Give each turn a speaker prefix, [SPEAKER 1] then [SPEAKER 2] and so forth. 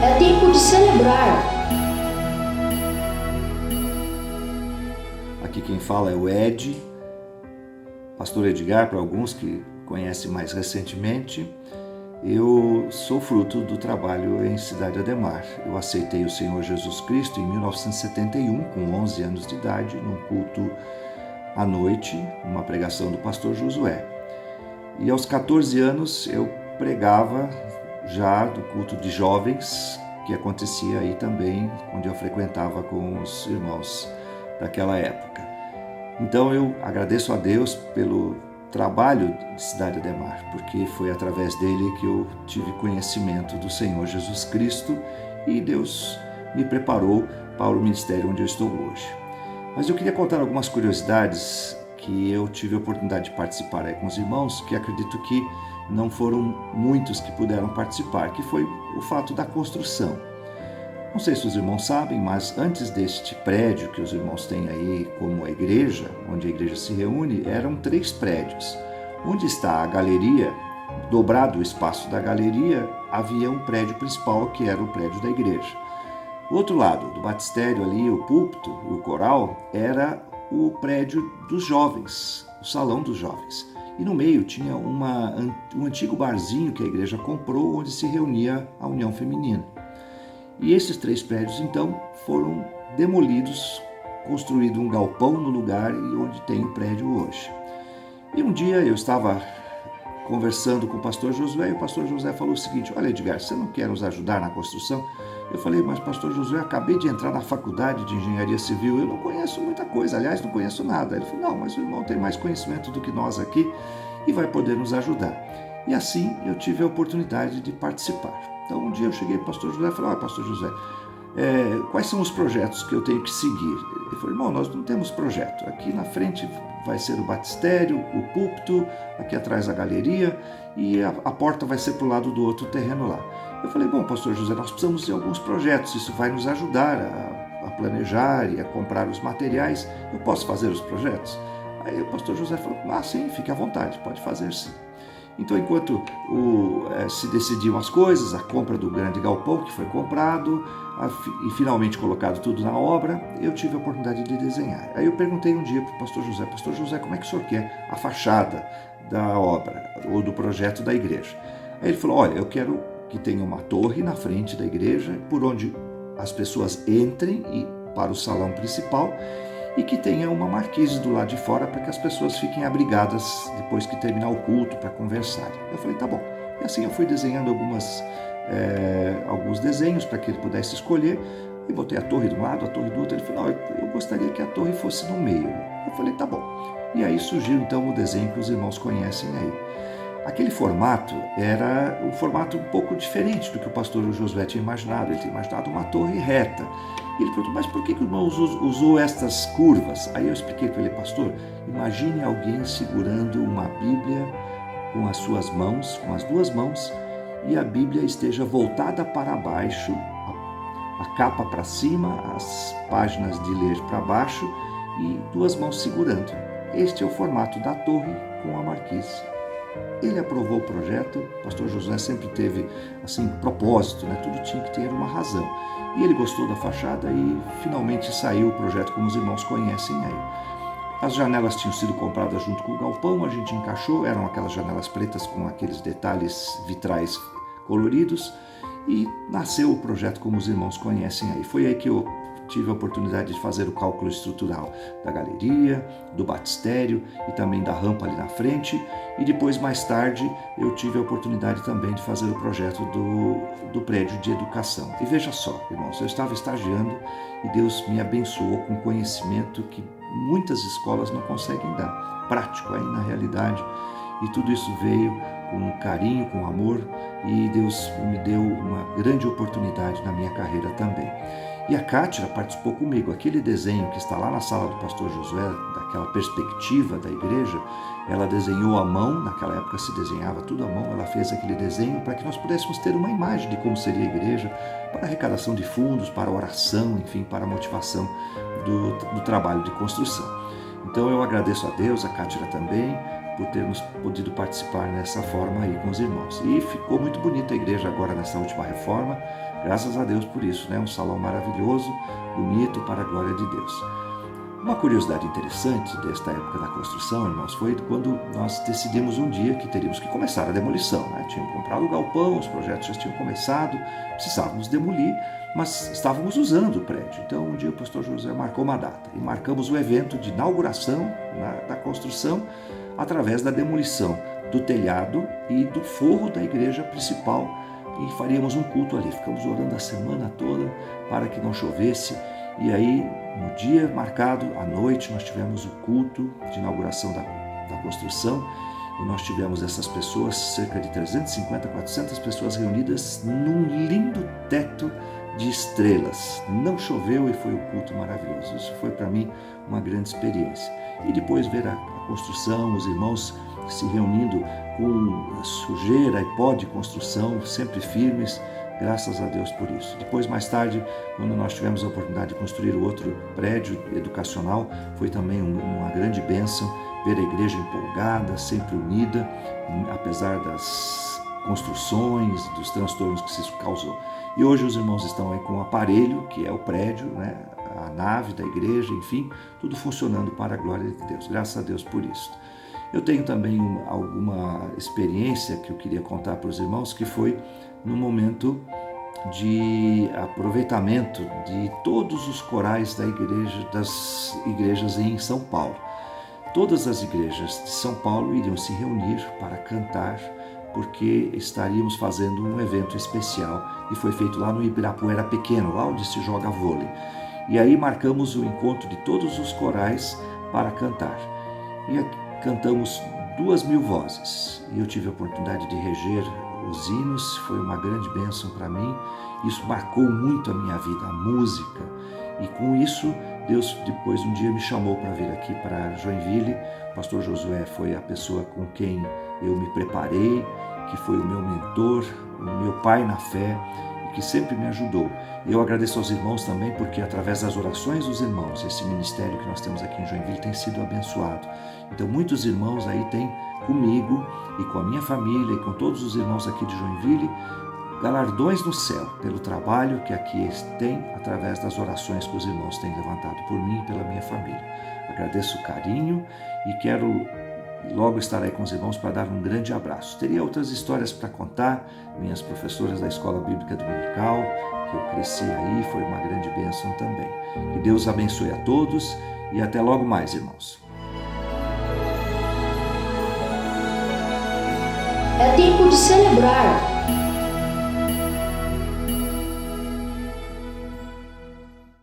[SPEAKER 1] É tempo de celebrar.
[SPEAKER 2] Aqui quem fala é o Ed, pastor Edgar, para alguns que conhecem mais recentemente. Eu sou fruto do trabalho em Cidade Ademar. Eu aceitei o Senhor Jesus Cristo em 1971, com 11 anos de idade, num culto à noite, uma pregação do pastor Josué. E aos 14 anos eu pregava já do culto de jovens, que acontecia aí também, onde eu frequentava com os irmãos daquela época. Então eu agradeço a Deus pelo trabalho de Cidade Ademar, porque foi através dele que eu tive conhecimento do Senhor Jesus Cristo e Deus me preparou para o ministério onde eu estou hoje. Mas eu queria contar algumas curiosidades que eu tive a oportunidade de participar aí com os irmãos, que acredito que não foram muitos que puderam participar, que foi o fato da construção. Não sei se os irmãos sabem, mas antes deste prédio que os irmãos têm aí como a igreja, onde a igreja se reúne, eram 3 prédios. Onde está a galeria, dobrado o espaço da galeria, havia um prédio principal que era o prédio da igreja. O outro lado do batistério ali, o púlpito, o coral, era o prédio dos jovens, o salão dos jovens. E no meio tinha um antigo barzinho que a igreja comprou, onde se reunia a União Feminina. E esses 3 prédios, então, foram demolidos, construído um galpão no lugar e onde tem o prédio hoje. E um dia eu estava conversando com o pastor Josué e o pastor Josué falou o seguinte: olha, Edgar, você não quer nos ajudar na construção? Eu falei, mas pastor Josué, acabei de entrar na faculdade de engenharia civil, eu não conheço muita coisa, aliás, não conheço nada. Ele falou, não, mas o irmão tem mais conhecimento do que nós aqui e vai poder nos ajudar. E assim eu tive a oportunidade de participar. Então um dia eu cheguei para o pastor José e falei, olha, pastor José, quais são os projetos que eu tenho que seguir? Ele falou, irmão, nós não temos projeto. Aqui na frente vai ser o batistério, o púlpito, aqui atrás a galeria e a porta vai ser para o lado do outro terreno lá. Eu falei, bom, pastor José, nós precisamos de alguns projetos, isso vai nos ajudar a planejar e a comprar os materiais. Eu posso fazer os projetos? Aí o pastor José falou, sim, fique à vontade, pode fazer sim. Então, enquanto se decidiam as coisas, a compra do grande galpão que foi comprado e finalmente colocado tudo na obra, eu tive a oportunidade de desenhar. Aí eu perguntei um dia para o pastor José, como é que o senhor quer a fachada da obra ou do projeto da igreja? Aí ele falou, olha, eu quero que tenha uma torre na frente da igreja, por onde as pessoas entrem para o salão principal e que tenha uma marquise do lado de fora para que as pessoas fiquem abrigadas depois que terminar o culto para conversar. Eu falei, tá bom. E assim eu fui desenhando alguns desenhos para que ele pudesse escolher e botei a torre de um lado, a torre do outro. Ele falou, eu gostaria que a torre fosse no meio. Eu falei, tá bom. E aí surgiu então o desenho que os irmãos conhecem aí. Aquele formato era um formato um pouco diferente do que o pastor Josué tinha imaginado. Ele tinha imaginado uma torre reta. E ele perguntou, mas por que o irmão usou estas curvas? Aí eu expliquei para ele, pastor, imagine alguém segurando uma Bíblia com as suas mãos, com as 2 mãos, e a Bíblia esteja voltada para baixo, a capa para cima, as páginas de ler para baixo e 2 mãos segurando. Este é o formato da torre com a marquise. Ele aprovou o projeto, o pastor Josué sempre teve propósito, tudo tinha que ter uma razão. E ele gostou da fachada e finalmente saiu o projeto como os irmãos conhecem aí. As janelas tinham sido compradas junto com o galpão, a gente encaixou, eram aquelas janelas pretas com aqueles detalhes vitrais coloridos e nasceu o projeto como os irmãos conhecem aí. Foi aí que eu tive a oportunidade de fazer o cálculo estrutural da galeria, do batistério e também da rampa ali na frente. E depois, mais tarde, eu tive a oportunidade também de fazer o projeto do prédio de educação. E veja só, irmãos, eu estava estagiando e Deus me abençoou com conhecimento que muitas escolas não conseguem dar, prático aí na realidade. E tudo isso veio com carinho, com amor, e Deus me deu uma grande oportunidade na minha carreira também. E a Cátira participou comigo. Aquele desenho que está lá na sala do pastor Josué, daquela perspectiva da igreja, ela desenhou à mão, naquela época se desenhava tudo à mão, ela fez aquele desenho para que nós pudéssemos ter uma imagem de como seria a igreja, para arrecadação de fundos, para oração, enfim, para a motivação do trabalho de construção. Então eu agradeço a Deus, a Cátira também, por termos podido participar nessa forma aí com os irmãos. E ficou muito bonita a igreja agora nessa última reforma, graças a Deus por isso, né? Um salão maravilhoso, bonito, para a glória de Deus. Uma curiosidade interessante desta época da construção, irmãos, foi quando nós decidimos um dia que teríamos que começar a demolição, né? Tínhamos comprado o galpão, os projetos já tinham começado, precisávamos demolir, mas estávamos usando o prédio. Então um dia o pastor José marcou uma data e marcamos o evento de inauguração da construção através da demolição do telhado e do forro da igreja principal, e faríamos um culto ali. Ficamos orando a semana toda para que não chovesse. E aí, no dia marcado, à noite, nós tivemos o culto de inauguração da construção, e nós tivemos essas pessoas, cerca de 350, 400 pessoas reunidas num lindo teto de estrelas. Não choveu e foi um culto maravilhoso. Isso foi para mim uma grande experiência. E depois ver a construção, os irmãos se reunindo com sujeira e pó de construção, sempre firmes, graças a Deus por isso. Depois, mais tarde, quando nós tivemos a oportunidade de construir o outro prédio educacional, foi também uma grande bênção ver a igreja empolgada, sempre unida, apesar das construções, dos transtornos que isso causou. E hoje os irmãos estão aí com o aparelho, que é o prédio, né? A nave da igreja, enfim, tudo funcionando para a glória de Deus. Graças a Deus por isso. Eu tenho também alguma experiência que eu queria contar para os irmãos, que foi no momento de aproveitamento de todos os corais das igrejas em São Paulo. Todas as igrejas de São Paulo iriam se reunir para cantar, porque estaríamos fazendo um evento especial, e foi feito lá no Ibirapuera Pequeno, lá onde se joga vôlei. E aí marcamos o encontro de todos os corais para cantar. E cantamos 2.000 vozes. E eu tive a oportunidade de reger os hinos, foi uma grande bênção para mim. Isso marcou muito a minha vida, a música. E com isso, Deus depois um dia me chamou para vir aqui para Joinville. O pastor Josué foi a pessoa com quem eu me preparei, que foi o meu mentor, o meu pai na fé, e que sempre me ajudou. E eu agradeço aos irmãos também, porque através das orações dos irmãos, esse ministério que nós temos aqui em Joinville tem sido abençoado. Então muitos irmãos aí têm comigo e com a minha família e com todos os irmãos aqui de Joinville galardões no céu pelo trabalho que aqui tem, através das orações que os irmãos têm levantado por mim e pela minha família. Agradeço o carinho e quero logo estar aí com os irmãos para dar um grande abraço. Teria outras histórias para contar, minhas professoras da Escola Bíblica Dominical, que eu cresci aí, foi uma grande bênção também. Que Deus abençoe a todos e até logo mais, irmãos.
[SPEAKER 1] É tempo de celebrar.